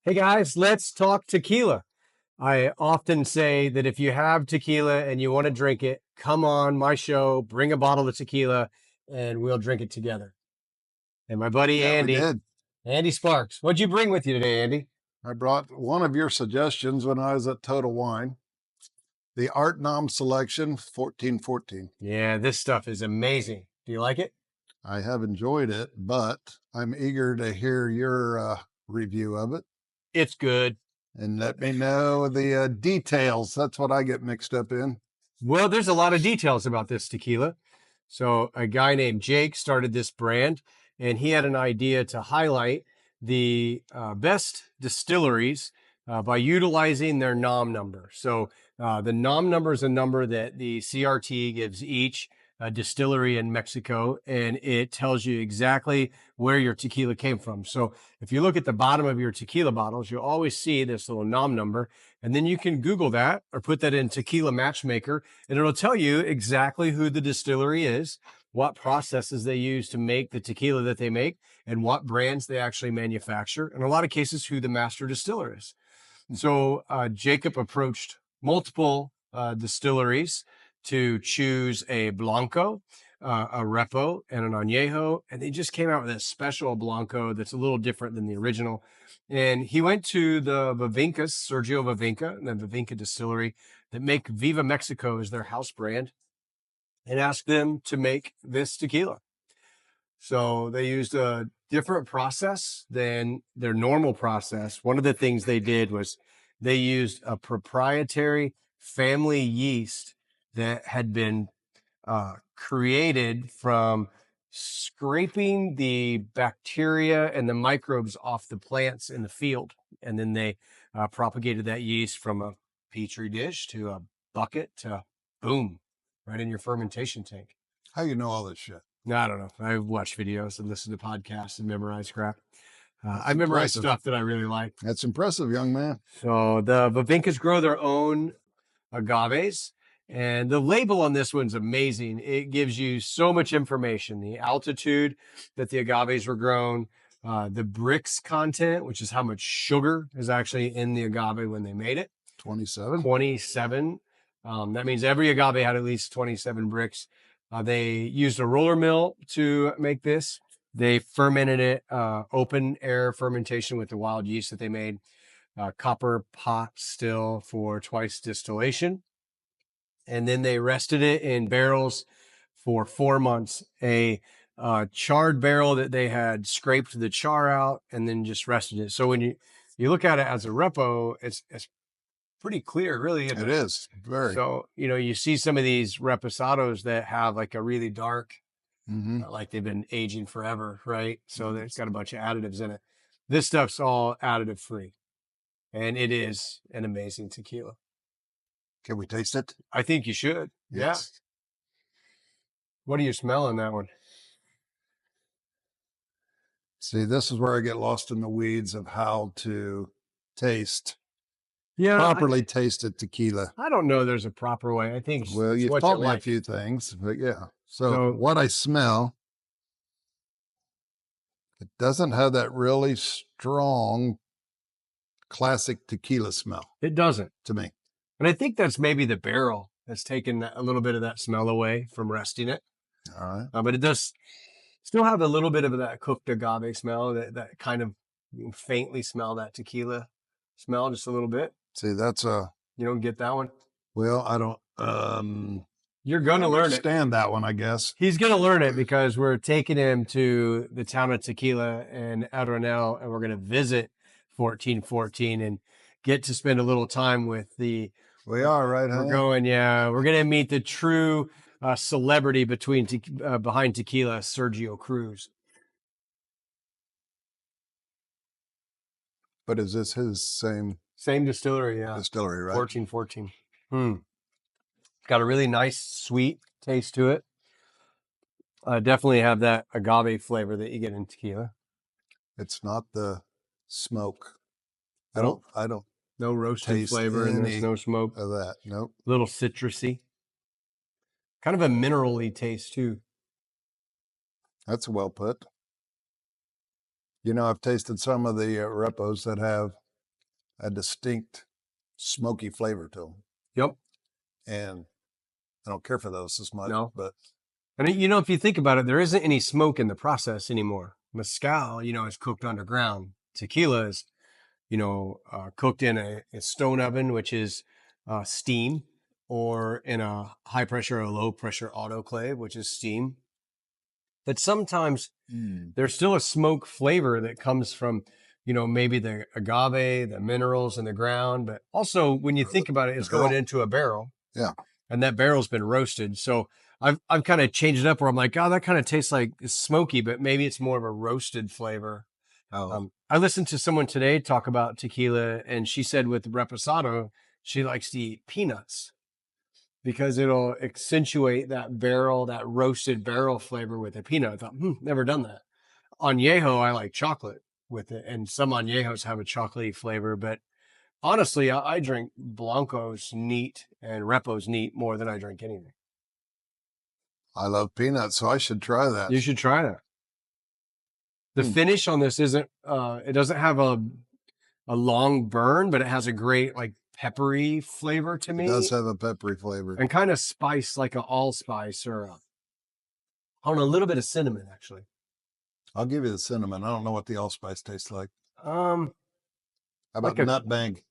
Hey guys, let's talk tequila. I often say that if you have tequila and you want to drink it, come on my show, bring a bottle of tequila, and we'll drink it together. And my buddy Yeah, we Andy, did. Andy Sparks, what'd you bring with you today, Andy? I brought one of your suggestions when I was at Total Wine, the ArteNom selection 1414. Yeah, this stuff is amazing. Do you like it? I have enjoyed it, but I'm eager to hear your review of it It's good. and let me know the details. That's what I get mixed up in. Well, there's a lot of details about this tequila. So, a guy named Jake started this brand, and he had an idea to highlight the best distilleries by utilizing their NOM number. So, the NOM number is a number that the CRT gives each distillery in Mexico, and it tells you exactly where your tequila came from. So, if you look at the bottom of your tequila bottles, you'll always see this little NOM number, and then you can Google that or put that in Tequila Matchmaker, and it'll tell you exactly who the distillery is, what processes they use to make the tequila that they make, and what brands they actually manufacture. In a lot of cases, who the master distiller is. So Jacob approached multiple distilleries to choose a Blanco, a Repo, and an Añejo, and they just came out with a special Blanco that's a little different than the original. And he went to the Vivincas, Sergio Vivinca, and the Vivinca distillery that make Viva Mexico as their house brand, and asked them to make this tequila. So they used a different process than their normal process. One of the things they did was they used a proprietary family yeast that had been created from scraping the bacteria and the microbes off the plants in the field. And then they propagated that yeast from a petri dish to a bucket to boom, right in your fermentation tank. How you know all this shit? No, I don't know. I watch videos and listen to podcasts and memorize crap. That's I memorize impressive. stuff that I really like. That's impressive, young man. So the Vivincas grow their own agaves, and the label on this one's amazing. It gives you so much information: the altitude that the agaves were grown, the Brix content, which is how much sugar is actually in the agave when they made it. 27. 27. That means every agave had at least 27 Brix. They used a roller mill to make this. They fermented it open air fermentation with the wild yeast that they made. Copper pot still for twice distillation. And then they rested it in barrels for 4 months. A charred barrel that they had scraped the char out and then just rested it. So when you look at it as a repo, it's pretty clear, really. It is very. So, you see some of these reposados that have like a really dark, like they've been aging forever, right? So it's got a bunch of additives in it. This stuff's all additive free, and it is an amazing tequila. Can we taste it? I think you should. Yes. Yeah. What do you smell in that one? See, this is where I get lost in the weeds of how to taste. Yeah, Properly tasted tequila. I don't know there's a proper way. I think Well, it's you've what taught you me a like. few things, but yeah. So what I smell, it doesn't have that really strong classic tequila smell It doesn't. to me. And I think that's maybe the barrel that's taken a little bit of that smell away from resting it. All right. But it does still have a little bit of that cooked agave smell, that kind of, you can faintly smell that tequila smell just a little bit. See, that's a, You don't get that one? well, I don't, You're going to learn it. understand that one, I guess. He's going to learn it because we're taking him to the town of Tequila in Adronel, and we're going to visit 1414 and get to spend a little time with the. We are, right? We're going, yeah. We're going to meet the true celebrity behind tequila, Sergio Cruz. But is this his same Distillery, yeah. distillery, right? 1414. Got a really nice sweet taste to it. Definitely have that agave flavor that you get in tequila. It's not the smoke. Nope. I don't No roasted taste flavor and there's any no smoke. of that. Nope. Little citrusy. Kind of a mineral-y taste too. That's well put. You know, I've tasted some of the repos that have a distinct smoky flavor to them. Yep. And I don't care for those as much, No. but And if you think about it, there isn't any smoke in the process anymore. Mezcal, is cooked underground. Tequila is, cooked in a stone oven, which is steam, or in a high pressure or low pressure autoclave, which is steam. But sometimes there's still a smoke flavor that comes from, maybe the agave, the minerals in the ground. But also, when you think about it, it's going into a barrel. Yeah. And that barrel's been roasted. So I've kind of changed it up where I'm like, oh, that kind of tastes like it's smoky, but maybe it's more of a roasted flavor. I listened to someone today talk about tequila, and she said with reposado, she likes to eat peanuts because it'll accentuate that roasted barrel flavor with a peanut. I thought, never done that. Añejo, I like chocolate with it, and some añejos have a chocolatey flavor, but honestly, I drink Blancos neat and Repos neat more than I drink anything. I love peanuts, so I should try that. You should try that. The finish on this isn't, it doesn't have a long burn, but it has a great like peppery flavor to me. It does have a peppery flavor. And kind of spice, like an allspice or a little bit of cinnamon actually. I'll give you the cinnamon. I don't know what the allspice tastes like. How about like nutmeg?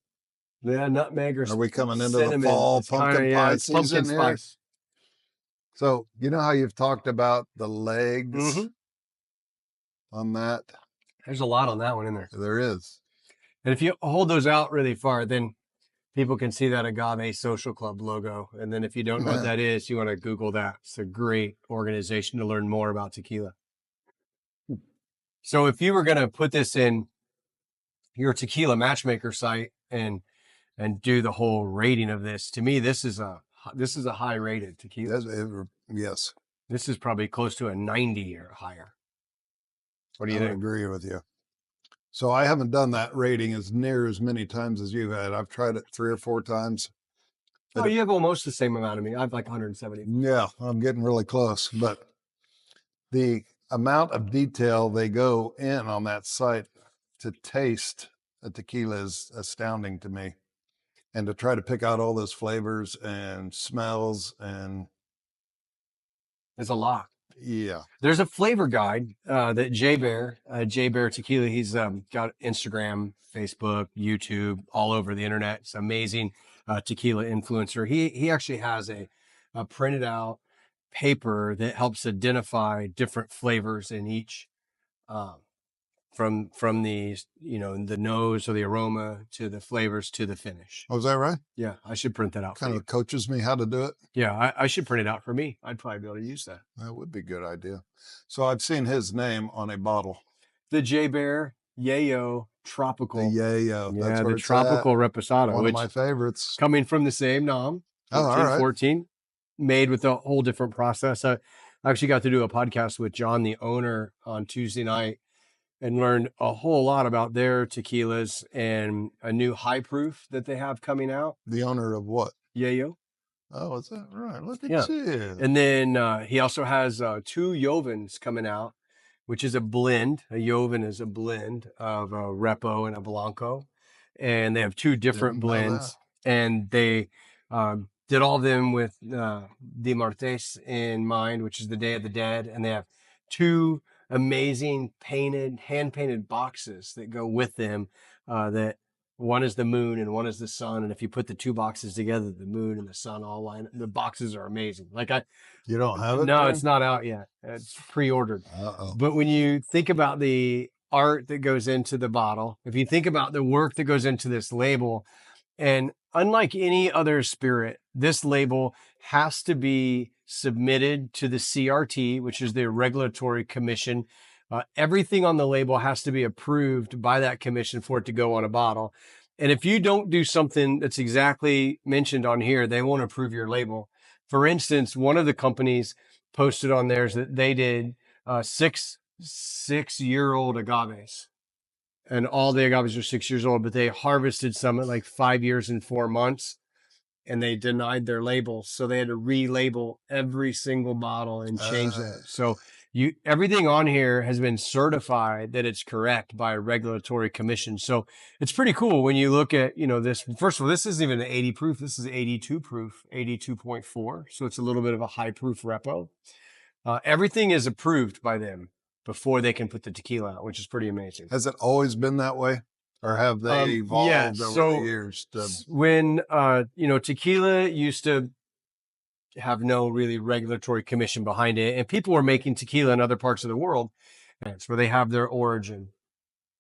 Yeah, nutmeg or Are we coming into cinnamon. the fall It's pumpkin pie season pumpkin here? spice. So you know how you've talked about the legs on that? There's a lot on that one in there. There is. And if you hold those out really far, then people can see that Agave Social Club logo. And then if you don't know what that is, you want to Google that. It's a great organization to learn more about tequila. So if you were going to put this in your tequila matchmaker site and do the whole rating of this, to me, this is a high rated tequila. Yes. This is probably close to a 90 or higher. What do you think? I agree with you. So I haven't done that rating as near as many times as you've had. I've tried it 3 or 4 times. Oh, you have almost the same amount of me. I have like 170. Yeah, I'm getting really close. But the amount of detail they go in on that site to taste a tequila is astounding to me. And to try to pick out all those flavors and smells and it's a lot. Yeah. There's a flavor guide that J Bear Tequila, he's got Instagram, Facebook, YouTube, all over the internet. It's amazing tequila influencer. He actually has a printed out paper that helps identify different flavors in each from the the nose or the aroma to the flavors to the finish. Oh, is that right? Yeah, I should print that out. Kind of coaches me how to do it. Yeah, I should print it out for me. I'd probably be able to use that. That would be a good idea. So I've seen his name on a bottle. The J Bear Yayo Tropical. The Yayo. Yeah, that's the Tropical Reposado. One of my favorites. Coming from the same nom. Oh, all right. 14, made with a whole different process. I actually got to do a podcast with John, the owner, on Tuesday night, and learned a whole lot about their tequilas and a new high proof that they have coming out. The owner of what? Yayo. Oh, is that right? Look at you. And then he also has 2 Jovens coming out, which is a blend. A Joven is a blend of a Repo and a Blanco. And they have 2 different blends. And they did all of them with the Martes in mind, which is the Day of the Dead. And they have 2 amazing hand-painted boxes that go with them that one is the moon and one is the sun. And if you put the 2 boxes together, the moon and the sun all line up. The boxes are amazing. You don't have it? No, it's not out yet. It's pre-ordered. But when you think about the art that goes into the bottle, if you think about the work that goes into this label, and unlike any other spirit, this label has to be submitted to the CRT, which is the Regulatory Commission. Everything on the label has to be approved by that commission for it to go on a bottle. And if you don't do something that's exactly mentioned on here, they won't approve your label. For instance, one of the companies posted on theirs that they did 6-year-old agaves. And all the agaves are 6 years old, but they harvested some at like 5 years and 4 months, and they denied their labels. So they had to relabel every single bottle and change that. So everything on here has been certified that it's correct by a regulatory commission. So it's pretty cool when you look at, this. First of all, this isn't even 80 proof. This is 82 proof, 82.4. So it's a little bit of a high proof repo. Everything is approved by them before they can put the tequila out, which is pretty amazing. Has it always been that way, or have they evolved over the years? When tequila used to have no really regulatory commission behind it, and people were making tequila in other parts of the world, that's where they have their origin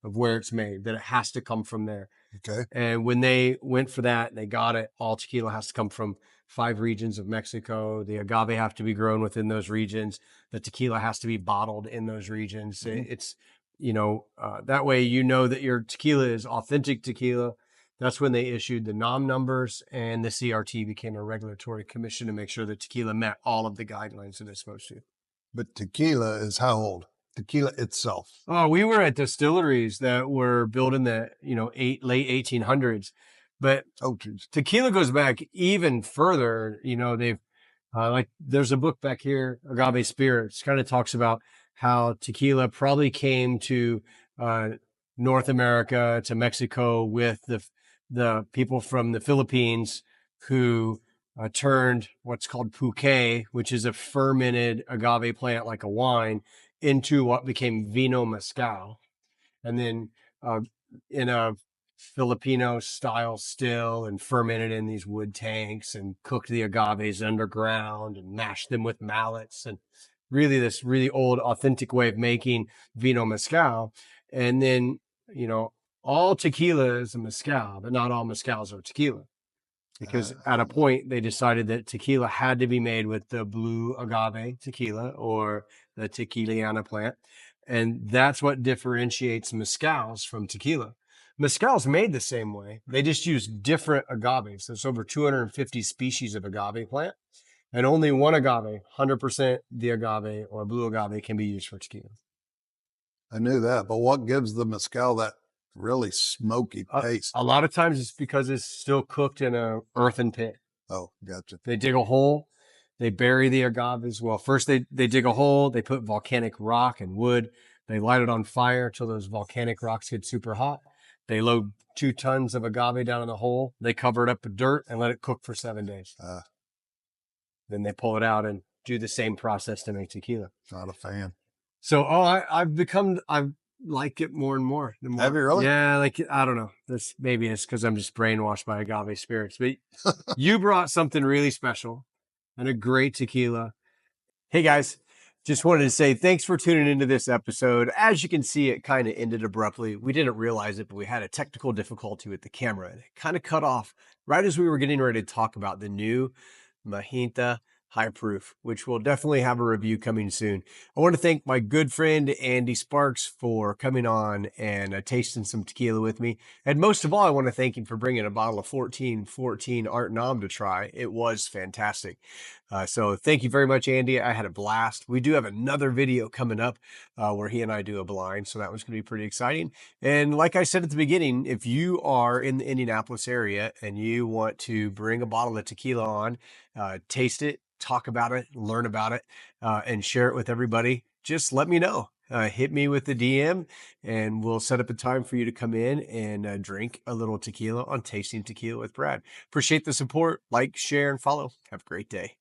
of where it's made, that it has to come from there. Okay. And when they went for that, they got it. All tequila has to come from 5 regions of Mexico. The agave have to be grown within those regions. The tequila has to be bottled in those regions. It's, that way that your tequila is authentic tequila. That's when they issued the NOM numbers, and the CRT became a regulatory commission to make sure that tequila met all of the guidelines that it's supposed to. But tequila is how old? Tequila itself. Oh, we were at distilleries that were built in the late 1800s, but tequila goes back even further. They've there's a book back here, Agave Spirits, kind of talks about how tequila probably came to North America, to Mexico, with the people from the Philippines who turned what's called pulque, which is a fermented agave plant like a wine, into what became vino mezcal. And then in a Filipino style still, and fermented in these wood tanks, and cooked the agaves underground and mashed them with mallets, and really this really old authentic way of making vino mezcal. And then, all tequila is a mezcal, but not all mezcals are tequila. Because at a point they decided that tequila had to be made with the blue agave tequila, or the tequiliana plant. And that's what differentiates mezcals from tequila. Mezcal's made the same way. They just use different agaves. There's over 250 species of agave plant, and only one agave, 100% the agave or blue agave, can be used for tequila. I knew that, but what gives the mezcal that really smoky taste? A lot of times it's because it's still cooked in a earthen pit. Oh, gotcha. They dig a hole, they bury the agaves. Well, first they dig a hole, they put volcanic rock and wood, they light it on fire till those volcanic rocks get super hot. They load 2 tons of agave down in the hole, they cover it up with dirt and let it cook for 7 days. Then they pull it out and do the same process to make tequila. Not a fan. So, I like it more and more. Have you really? Yeah, I don't know. Maybe it's because I'm just brainwashed by Agave Spirits. But you brought something really special and a great tequila. Hey guys, just wanted to say thanks for tuning into this episode. As you can see, it kind of ended abruptly. We didn't realize it, but we had a technical difficulty with the camera, and it kind of cut off right as we were getting ready to talk about the new Mahintha High Proof, which will definitely have a review coming soon. I want to thank my good friend Andy Sparks for coming on and tasting some tequila with me. And most of all, I want to thank him for bringing a bottle of 1414 ArteNom to try. It was fantastic. So thank you very much, Andy. I had a blast. We do have another video coming up where he and I do a blind, so that one's going to be pretty exciting. And like I said at the beginning, if you are in the Indianapolis area and you want to bring a bottle of tequila on, taste it, talk about it, learn about it, and share it with everybody, just let me know. Hit me with the DM, and we'll set up a time for you to come in and drink a little tequila on Tasting Tequila with Brad. Appreciate the support. Like, share, and follow. Have a great day.